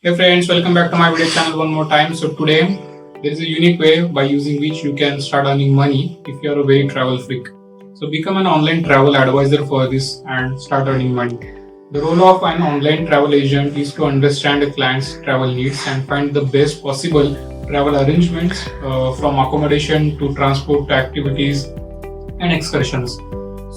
Hey friends, welcome back to my video channel one more time. So today there is a unique way by using which you can start earning money if you are a very travel freak. So become an online travel advisor for this and start earning money. The role of an online travel agent is to understand a client's travel needs and find the best possible travel arrangements from accommodation to transport to activities and excursions.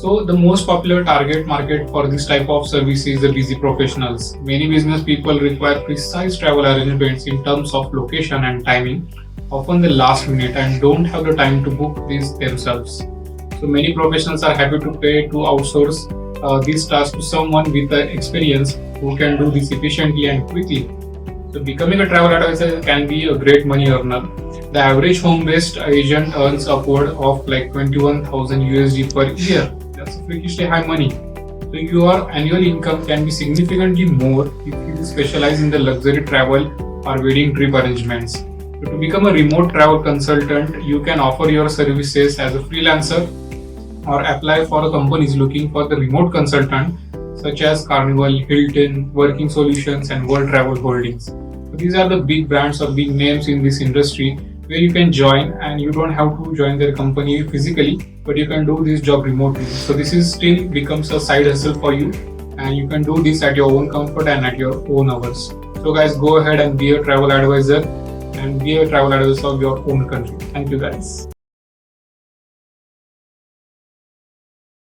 So the most popular target market for this type of service is the busy professionals. Many business people require precise travel arrangements in terms of location and timing, often the last minute, and don't have the time to book these themselves. So many professionals are happy to pay to outsource these tasks to someone with experience who can do this efficiently and quickly. So becoming a travel advisor can be a great money earner. The average home-based agent earns upward of like 21,000 USD per year. That's freakishly high money. So your annual income can be significantly more if you specialize in the luxury travel or wedding trip arrangements. So to become a remote travel consultant, you can offer your services as a freelancer or apply for companies looking for the remote consultant such as Carnival, Hilton, Working Solutions, and World Travel Holdings. So these are the big brands or big names in this industry where you can join, and you don't have to join their company physically, but you can do this job remotely. So this is still becomes a side hustle for you, and you can do this at your own comfort and at your own hours. So guys, go ahead and be a travel advisor and be a travel advisor of your own country. Thank you guys.